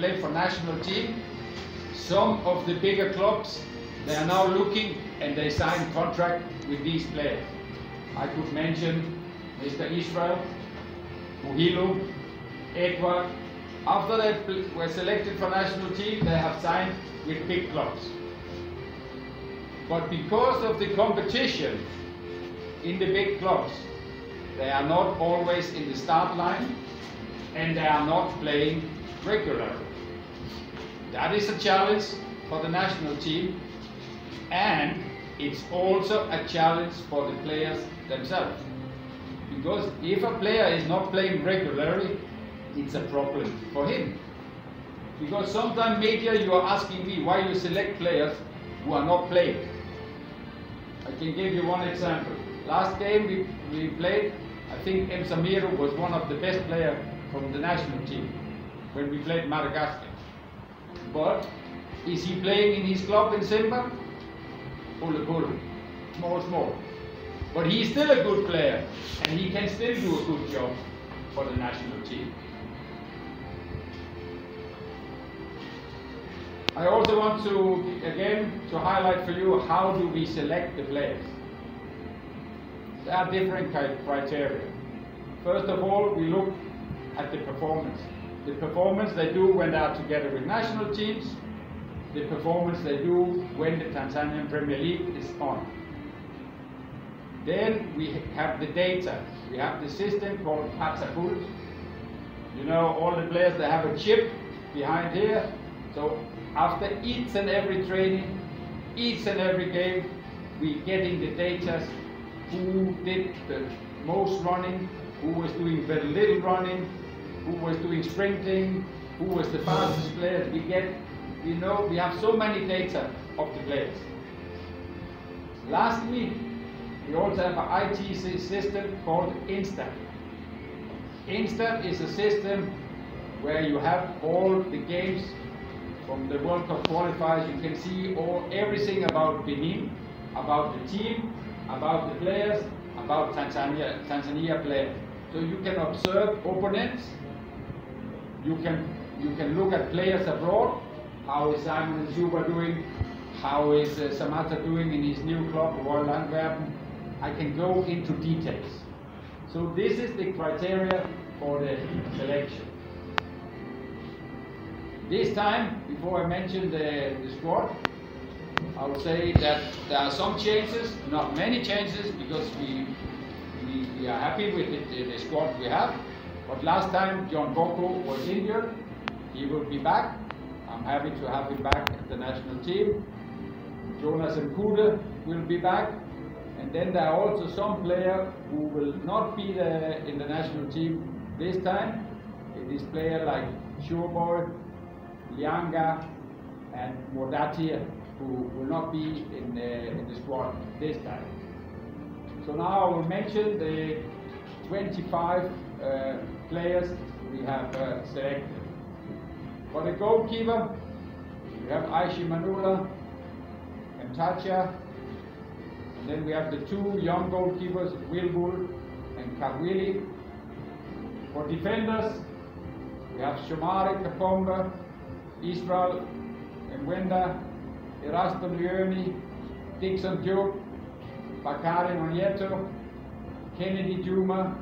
play for national team. Some of the bigger clubs, they are now looking and they sign contract with these players. I could mention Mr. Israel, Muhilu, Waitwa. After they were selected for national team, they have signed with big clubs. But because of the competition in the big clubs, they are not always in the start line and they are not playing regularly. That is a challenge for the national team, and it's also a challenge for the players themselves. Because if a player is not playing regularly, it's a problem for him. Because sometimes media, you are asking me why you select players who are not playing. I can give you one example. Last game we played, I think M. Samiru was one of the best players from the national team when we played Madagascar. But is he playing in his club in Simba? Small. But he's still a good player and he can still do a good job for the national team. I also want to highlight for you how do we select the players. There are different criteria. First of all, we look at the performance. The performance they do when they are together with national teams, the performance they do when the Tanzanian Premier League is on. Then we have the data. We have the system called Patsapult. You know, all the players, they have a chip behind here. So after each and every training, each and every game, we getting the data, who did the most running, who was doing very little running, who was doing sprinting, who was the fastest player. We get, you know, we have so many data of the players. Lastly, we also have an IT system called Insta. Insta is a system where you have all the games from the World Cup qualifiers. You can see everything about Benin, about the team, about the players, about Tanzania players. So you can observe opponents. You can look at players abroad. How is Simon Zuba doing? How is Samata doing in his new club, Royal Antwerpen? I can go into details. So this is the criteria for the selection. This time, before I mention the squad, I would say that there are some changes, not many changes, because we are happy with the squad we have. But last time John Boko was injured. He will be back. I'm happy to have him back at the national team. Jonas Nkude will be back. And then there are also some players who will not be in the national team this time. It is players like Showboy, Lianga, and Modatia, who will not be in the squad this time. So now I will mention the 25 players we have selected. For the goalkeeper, we have Aishi Manula and Tacha. And then we have the two young goalkeepers, Wilbur and Kawili. For defenders, we have Shomari Kapomba, Israel and Wenda, Eraston Leoni, Dixon Job, Bakari Monieto, Kennedy Juma,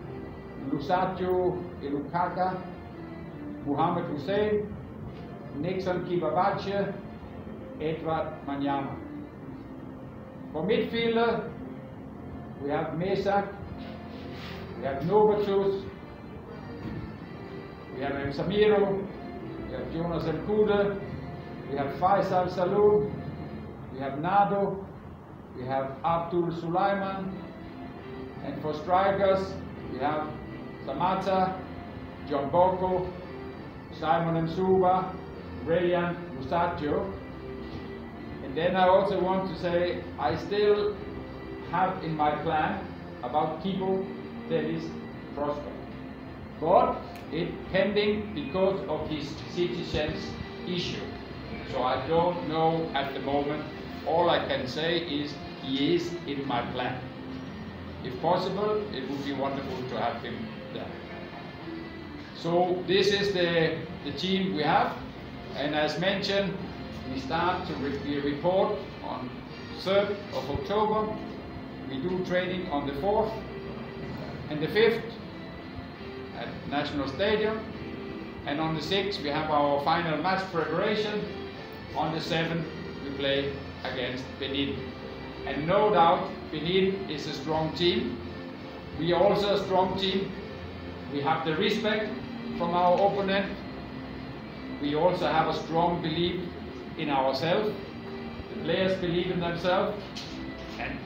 Lusacho Ilukaka, Muhammad Hussein, Nixon Kibabache, Edward Manyama. For midfielder, we have Mesak, we have Novatus, we have Samiro, we have Jonas Nkude, we have Faisal Saloon, we have Nado, we have Abdul Sulaiman, and for strikers, we have Samata, John Boko, Simon Msuba, Rayan Musacho. And then I also want to say, I still have in my plan about Kibo Dennis prospect. But it pending because of his citizens issue. So I don't know at the moment. All I can say is he is in my plan. If possible, it would be wonderful to have him there. So this is the team we have. And as mentioned, we start to report on 3rd of October. We do training on the 4th and the 5th at National Stadium. And on the 6th we have our final match preparation. On the 7th we play against Benin. And no doubt Benin is a strong team. We are also a strong team. We have the respect from our opponent. We also have a strong belief in ourselves. The players believe in themselves, and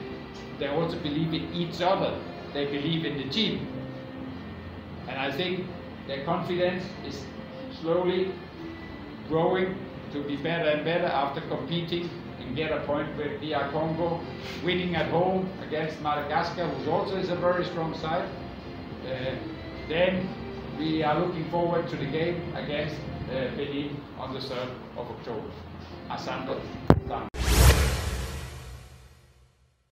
they also believe in each other. They believe in the team. And I think their confidence is slowly growing to be better and better after competing and get a point with DR Congo, winning at home against Madagascar, who also is a very strong side. Then we are looking forward to the game against Benin on the 3rd of October. Asante.